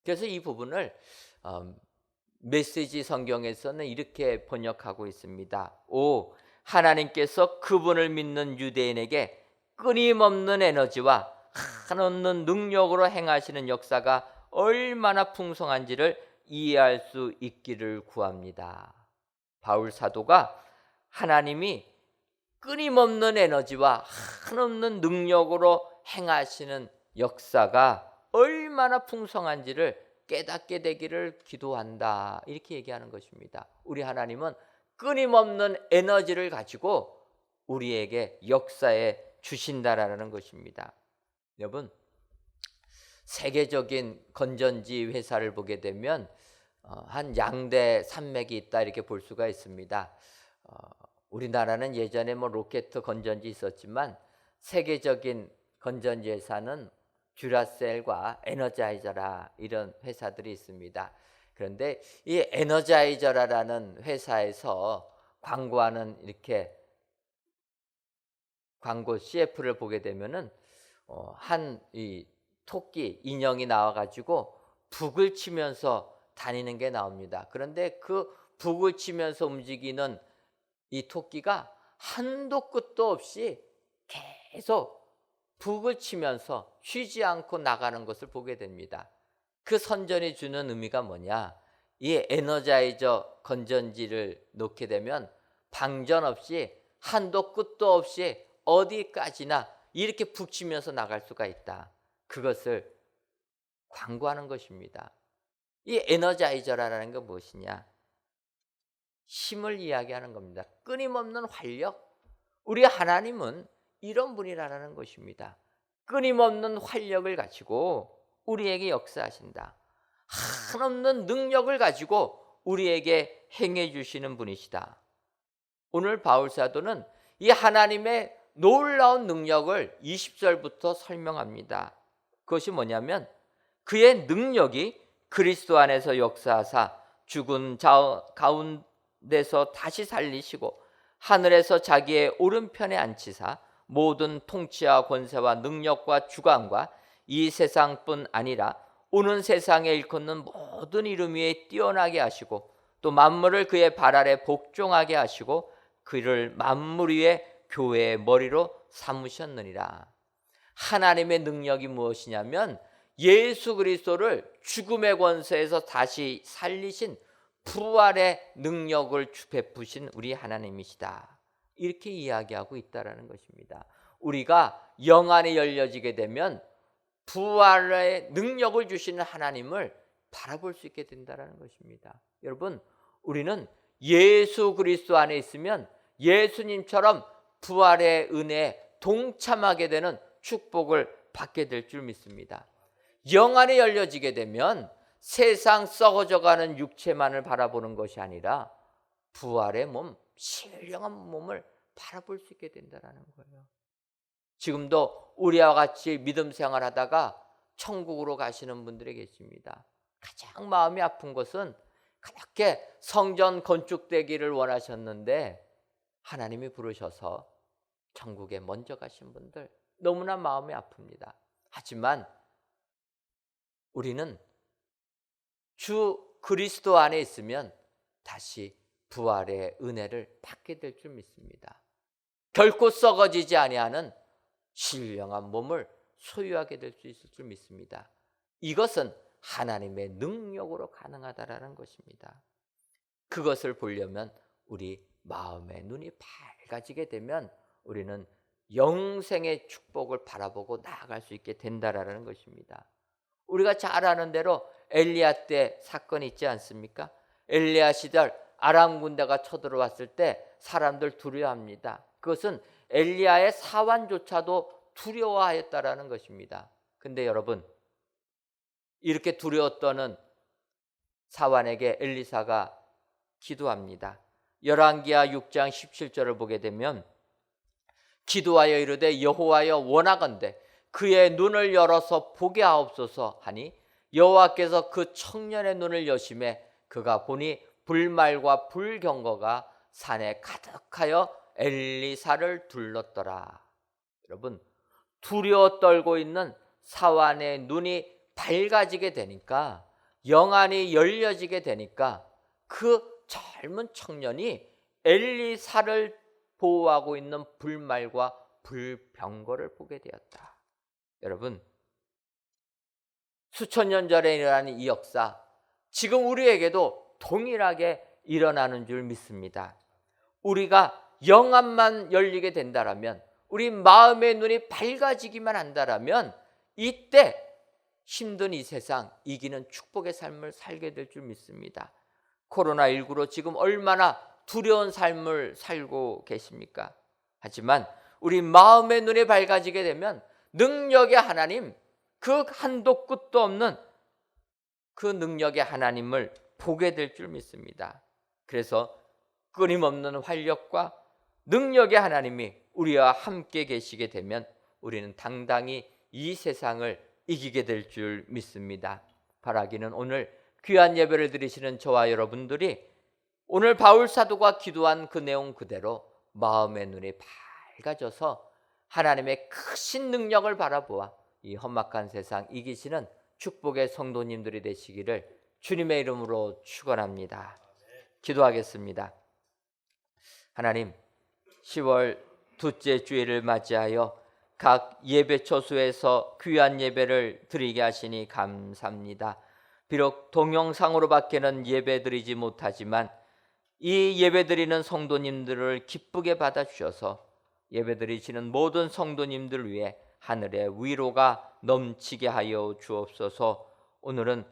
그래서 이 부분을 메시지 성경에서는 이렇게 번역하고 있습니다. 오, 하나님께서 그분을 믿는 유대인에게 끊임없는 에너지와 한없는 능력으로 행하시는 역사가 얼마나 풍성한지를 이해할 수 있기를 구합니다. 바울 사도가 하나님이 끊임없는 에너지와 한없는 능력으로 행하시는 역사가 얼마나 풍성한지를 깨닫게 되기를 기도한다, 이렇게 얘기하는 것입니다. 우리 하나님은 끊임없는 에너지를 가지고 우리에게 역사에 주신다라는 것입니다. 여러분, 세계적인 건전지 회사를 보게 되면 한 양대 산맥이 있다, 이렇게 볼 수가 있습니다. 우리나라는 예전에 로켓 건전지 있었지만 세계적인 건전지 회사는 듀라셀과 에너자이저라, 이런 회사들이 있습니다. 그런데 이 에너자이저라는 회사에서 광고하는 이렇게 광고 CF를 보게 되면은 한 이 토끼 인형이 나와가지고 북을 치면서 다니는 게 나옵니다. 그런데 그 북을 치면서 움직이는 이 토끼가 한도 끝도 없이 계속 북을 치면서 쉬지 않고 나가는 것을 보게 됩니다. 그 선전이 주는 의미가 뭐냐? 이 에너자이저 건전지를 놓게 되면 방전 없이 한도 끝도 없이 어디까지나 이렇게 북치면서 나갈 수가 있다. 그것을 광고하는 것입니다. 이 에너자이저라는 게 무엇이냐? 힘을 이야기하는 겁니다. 끊임없는 활력. 우리 하나님은 이런 분이라는 것입니다. 끊임없는 활력을 가지고 우리에게 역사하신다. 한없는 능력을 가지고 우리에게 행해 주시는 분이시다. 오늘 바울 사도는 이 하나님의 놀라운 능력을 20절부터 설명합니다. 그것이 뭐냐면 그의 능력이 그리스도 안에서 역사하사 죽은 자 가운데서 다시 살리시고 하늘에서 자기의 오른편에 앉히사 모든 통치와 권세와 능력과 주관과 이 세상뿐 아니라 오는 세상에 일컫는 모든 이름 위에 뛰어나게 하시고 또 만물을 그의 발 아래 복종하게 하시고 그를 만물 위에 교회의 머리로 삼으셨느니라. 하나님의 능력이 무엇이냐면 예수 그리스도를 죽음의 권세에서 다시 살리신 부활의 능력을 베푸신 우리 하나님이시다. 이렇게 이야기하고 있다는 것입니다. 우리가 영안이 열려지게 되면 부활의 능력을 주시는 하나님을 바라볼 수 있게 된다는 것입니다. 여러분, 우리는 예수 그리스도 안에 있으면 예수님처럼 부활의 은혜에 동참하게 되는 축복을 받게 될 줄 믿습니다. 영안이 열려지게 되면 세상 썩어져가는 육체만을 바라보는 것이 아니라 부활의 몸, 신령한 몸을 바라볼 수 있게 된다는 거예요. 지금도 우리와 같이 믿음 생활하다가 천국으로 가시는 분들이 계십니다. 가장 마음이 아픈 것은 그렇게 성전 건축되기를 원하셨는데 하나님이 부르셔서 천국에 먼저 가신 분들 너무나 마음이 아픕니다. 하지만 우리는 주 그리스도 안에 있으면 다시 부활의 은혜를 받게 될 줄 믿습니다. 결코 썩어지지 아니하는 신령한 몸을 소유하게 될 수 있을 줄 믿습니다. 이것은 하나님의 능력으로 가능하다라는 것입니다. 그것을 보려면 우리 마음의 눈이 밝아지게 되면 우리는 영생의 축복을 바라보고 나아갈 수 있게 된다라는 것입니다. 우리가 잘 아는 대로 엘리야 때 사건이 있지 않습니까? 엘리야 시절 아람 군대가 쳐들어왔을 때 사람들 두려워합니다. 그것은 엘리야의 사환조차도 두려워하였다라는 것입니다. 근데 여러분, 이렇게 두려워 떠는 사환에게 엘리사가 기도합니다. 열왕기하 6장 17절을 보게 되면 기도하여 이르되 여호와여 원하건대 그의 눈을 열어서 보게 하옵소서 하니 여호와께서 그 청년의 눈을 여심해 그가 보니 불말과 불경거가 산에 가득하여 엘리사를 둘렀더라. 여러분, 두려워 떨고 있는 사환의 눈이 밝아지게 되니까, 영안이 열려지게 되니까 그 젊은 청년이 엘리사를 보호하고 있는 불말과 불병거를 보게 되었다. 여러분, 수천 년 전에 일어난 이 역사, 지금 우리에게도 동일하게 일어나는 줄 믿습니다. 우리가 영안만 열리게 된다라면, 우리 마음의 눈이 밝아지기만 한다라면 이때 힘든 이 세상 이기는 축복의 삶을 살게 될 줄 믿습니다. 코로나19로 지금 얼마나 두려운 삶을 살고 계십니까? 하지만 우리 마음의 눈이 밝아지게 되면 능력의 하나님, 그 한도 끝도 없는 그 능력의 하나님을 보게 될 줄 믿습니다. 그래서 끊임없는 활력과 능력의 하나님이 우리와 함께 계시게 되면 우리는 당당히 이 세상을 이기게 될 줄 믿습니다. 바라기는 오늘 귀한 예배를 드리시는 저와 여러분들이 오늘 바울 사도가 기도한 그 내용 그대로 마음의 눈이 밝아져서 하나님의 크신 능력을 바라보아 이 험악한 세상 이기시는 축복의 성도님들이 되시기를 주님의 이름으로 축원합니다. 기도하겠습니다. 하나님, 10월 둘째 주일을 맞이하여 각 예배 처소에서 귀한 예배를 드리게 하시니 감사합니다. 비록 동영상으로밖에는 예배드리지 못하지만 이 예배드리는 성도님들을 기쁘게 받아주셔서 예배드리시는 모든 성도님들 위해 하늘의 위로가 넘치게 하여 주옵소서. 오늘은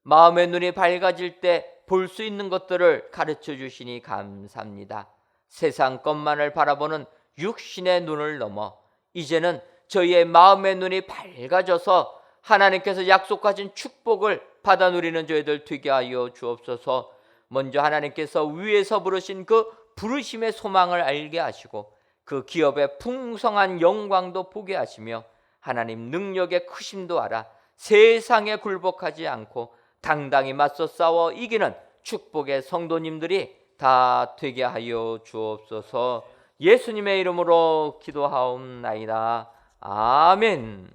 마음의 눈이 밝아질 때 볼 수 있는 것들을 가르쳐 주시니 감사합니다. 세상 것만을 바라보는 육신의 눈을 넘어 이제는 저희의 마음의 눈이 밝아져서 하나님께서 약속하신 축복을 받아 누리는 저희들 되게 하여 주옵소서. 먼저 하나님께서 위에서 부르신 그 부르심의 소망을 알게 하시고 그 기업의 풍성한 영광도 보게 하시며 하나님 능력의 크심도 알아 세상에 굴복하지 않고 당당히 맞서 싸워 이기는 축복의 성도님들이 다 되게 하여 주옵소서. 예수님의 이름으로 기도하옵나이다. 아멘.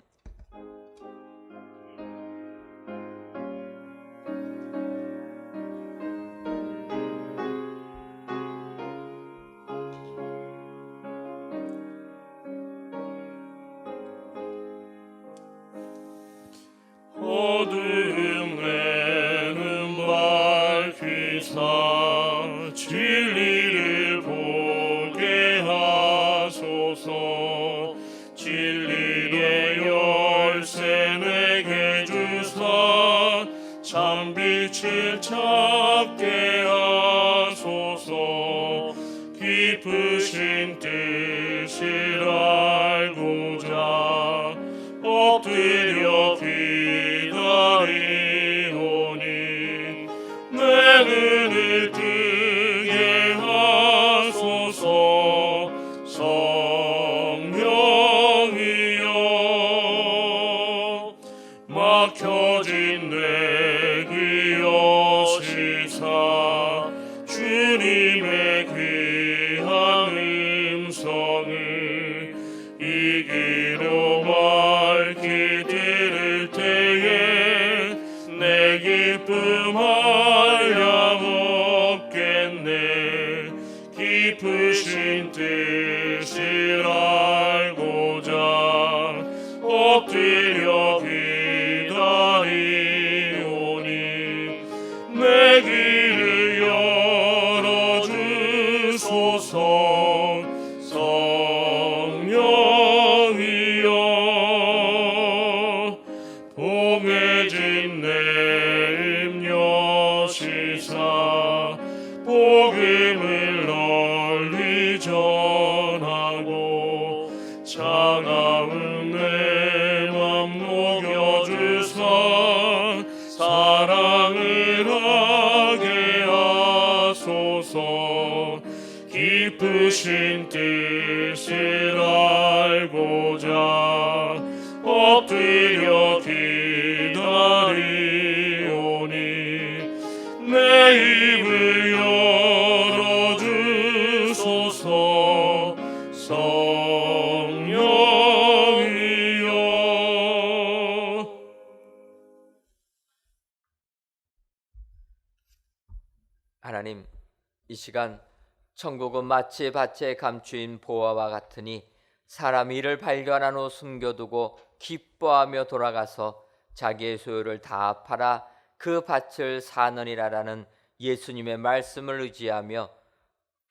어둠에는 밝히사 진리를 보게 하소서. 진리의 열쇠 내게 주사 참 빛을 찾게 하소서. 깊으신 뜻을 알고자 엎드려 기다리오니 내 눈을 뜨게 하소서. 성령이여 막혀진 내 귀 여시사 주님의 귀한 음성을 이 귀로 맑히 들을 때에 내 기쁨 한량없겠네. 깊으신 뜻을 알고자 엎드려 기다리오니 내 귀를 열어주소서. 성령이여 봉해진 내 음여시사 복음을 널리 전하고 차가운 내 맘 녹여주사 사랑을 하게 하소서. 깊으신 뜻을 알고자 엎드려 기다리오니 내 입을 열어주소서. 성령이여 하나님, 이 시간 천국은 마치 밭에 감추인 보화와 같으니 사람이 이를 발견한 후 숨겨두고 기뻐하며 돌아가서 자기의 소유를 다 팔아 그 밭을 사느니라라는 예수님의 말씀을 의지하며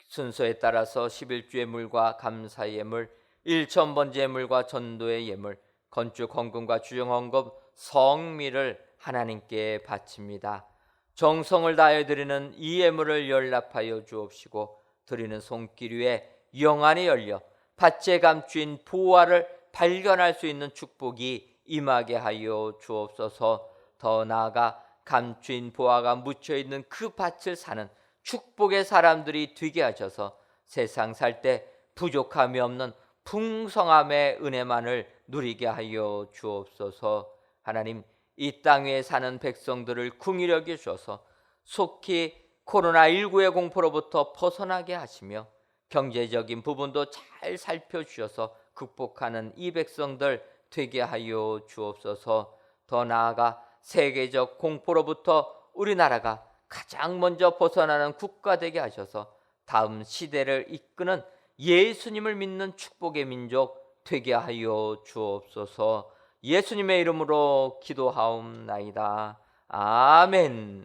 순서에 따라서 11주 예물과 감사 예물, 1,000번째 예물과 전도의 예물, 건축 헌금과 주영 헌금, 성미를 하나님께 바칩니다. 정성을 다해 드리는 이 예물을 연락하여 주옵시고 드리는 손길 위에 영안이 열려 밭에 감추인 보화를 발견할 수 있는 축복이 임하게 하여 주옵소서. 더 나아가 감추인 보화가 묻혀있는 그 밭을 사는 축복의 사람들이 되게 하셔서 세상 살 때 부족함이 없는 풍성함의 은혜만을 누리게 하여 주옵소서. 하나님, 이 땅 위에 사는 백성들을 긍휼히 여겨 주셔서 속히 코로나19의 공포로부터 벗어나게 하시며 경제적인 부분도 잘 살펴주셔서 극복하는 이 백성들 되게 하여 주옵소서. 더 나아가 세계적 공포로부터 우리나라가 가장 먼저 벗어나는 국가 되게 하셔서 다음 시대를 이끄는 예수님을 믿는 축복의 민족 되게 하여 주옵소서. 예수님의 이름으로 기도하옵나이다. 아멘.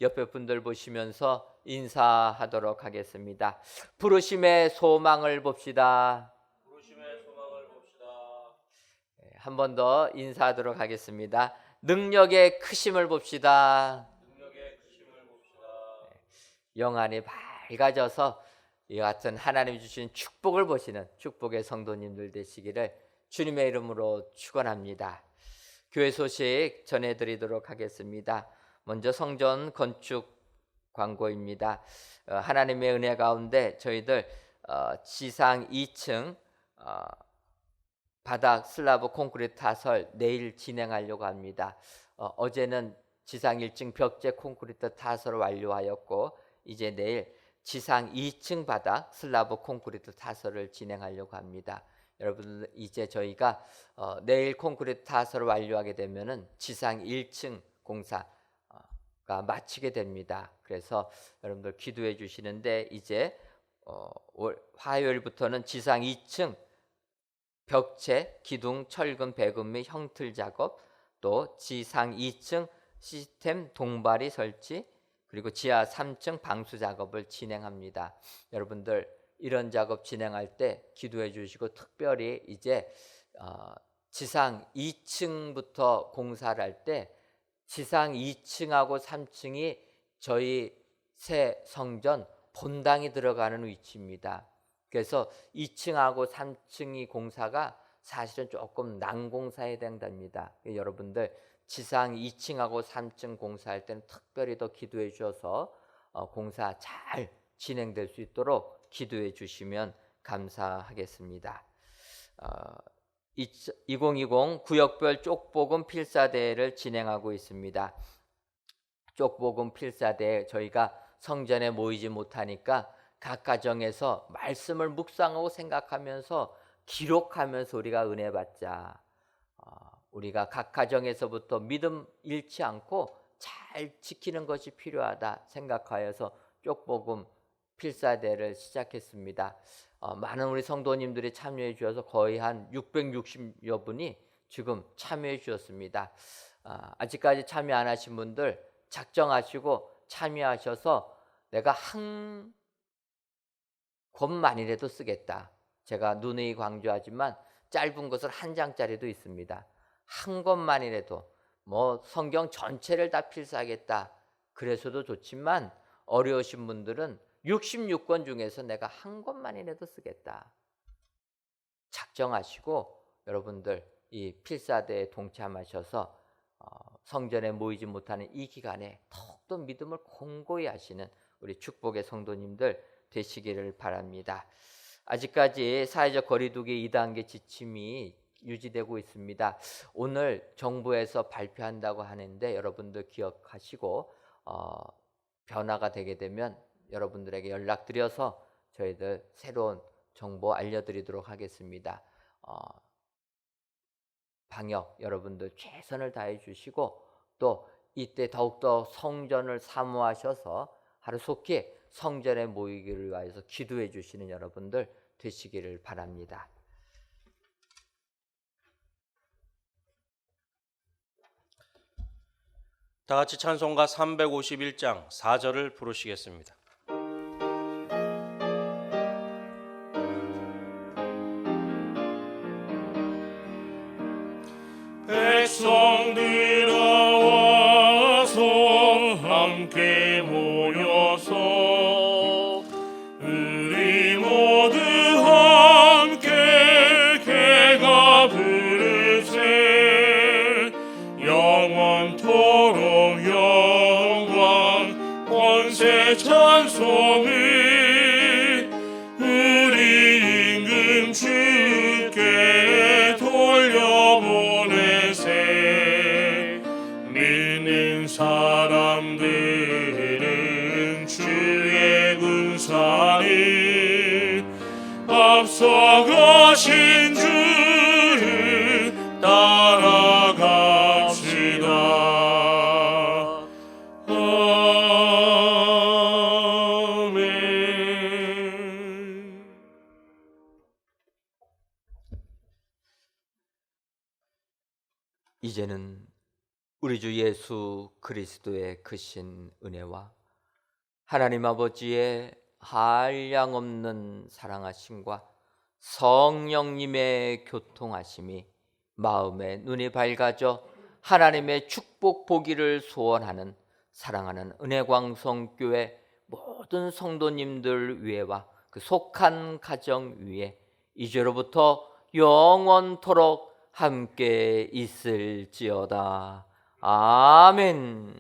옆에 분들 보시면서 인사하도록 하겠습니다. 부르심의 소망을 봅시다. 한 번 더 인사하도록 하겠습니다. 능력의 크심을 봅시다. 영안이 밝아져서 이 같은 하나님 주신 축복을 보시는 축복의 성도님들 되시기를 주님의 이름으로 축원합니다. 교회 소식 전해드리도록 하겠습니다. 먼저 성전 건축 광고입니다. 하나님의 은혜 가운데 저희들 지상 2층 바닥 슬라브 콘크리트 타설 내일 진행하려고 합니다. 어제는 지상 1층 벽제 콘크리트 타설을 완료하였고 이제 내일 지상 2층 바닥 슬라브 콘크리트 타설을 진행하려고 합니다. 여러분 이제 저희가 내일 콘크리트 타설을 완료하게 되면은 지상 1층 공사가 마치게 됩니다. 그래서 여러분들 기도해 주시는데 이제 화요일부터는 지상 2층 벽체, 기둥, 철근, 배금 및 형틀 작업, 또 지상 2층 시스템 동바리 설치, 그리고 지하 3층 방수 작업을 진행합니다. 여러분들 이런 작업 진행할 때 기도해 주시고 특별히 이제 지상 2층부터 공사를 할 때 지상 2층하고 3층이 저희 새 성전 본당이 들어가는 위치입니다. 그래서 2층하고 3층이 공사가 사실은 조금 난공사에 해당됩니다. 여러분들 지상 2층하고 3층 공사할 때는 특별히 더 기도해 주셔서 공사 잘 진행될 수 있도록 기도해 주시면 감사하겠습니다. 2020 구역별 쪽복음 필사대회를 진행하고 있습니다. 쪽복음 필사대회 저희가 성전에 모이지 못하니까 각 가정에서 말씀을 묵상하고 생각하면서 기록하면서 우리가 은혜 받자. 우리가 각 가정에서부터 믿음 잃지 않고 잘 지키는 것이 필요하다 생각하여서 쪽복음 필사대를 시작했습니다. 많은 우리 성도님들이 참여해 주셔서 거의 한 660여 분이 지금 참여해 주셨습니다. 아직까지 참여 안 하신 분들 작정하시고 참여하셔서 내가 한 권만이라도 쓰겠다. 제가 누누이 강조하지만 짧은 것은 한 장짜리도 있습니다. 한 권만이라도 뭐 성경 전체를 다 필사하겠다. 그래서도 좋지만 어려우신 분들은 66권 중에서 내가 한 권만이라도 쓰겠다. 작정하시고 여러분들 이 필사대에 동참하셔서 성전에 모이지 못하는 이 기간에 더욱더 믿음을 공고히 하시는 우리 축복의 성도님들 되시기를 바랍니다. 아직까지 사회적 거리두기 2단계 지침이 유지되고 있습니다. 오늘 정부에서 발표한다고 하는데 여러분들 기억하시고 변화가 되게 되면 여러분들에게 연락드려서 저희들 새로운 정보 알려드리도록 하겠습니다. 방역 여러분들 최선을 다해 주시고 또 이때 더욱더 성전을 사모하셔서 하루속히 성전에 모이기를 위해서 기도해 주시는 여러분들 되시기를 바랍니다. 다 같이 찬송가 351장 4절을 부르시겠습니다. 백성들아 와서 함께 모여서 우리 모두 함께 개가 부르세 영원토록 영광 권세 찬송을 우리 임금 주께 돌려보내세 믿는 사람들은 주의 군사를 앞서가신 주를 따라갑시다. 아멘. 이제는 우리 주 예수 그리스도의 크신 은혜와 하나님 아버지의 한량없는 사랑하심과 성령님의 교통하심이 마음의 눈이 밝아져 하나님의 축복 보기를 소원하는 사랑하는 은혜광성교회 모든 성도님들 위에와 그 속한 가정 위에 이제로부터 영원토록 함께 있을지어다. 아멘.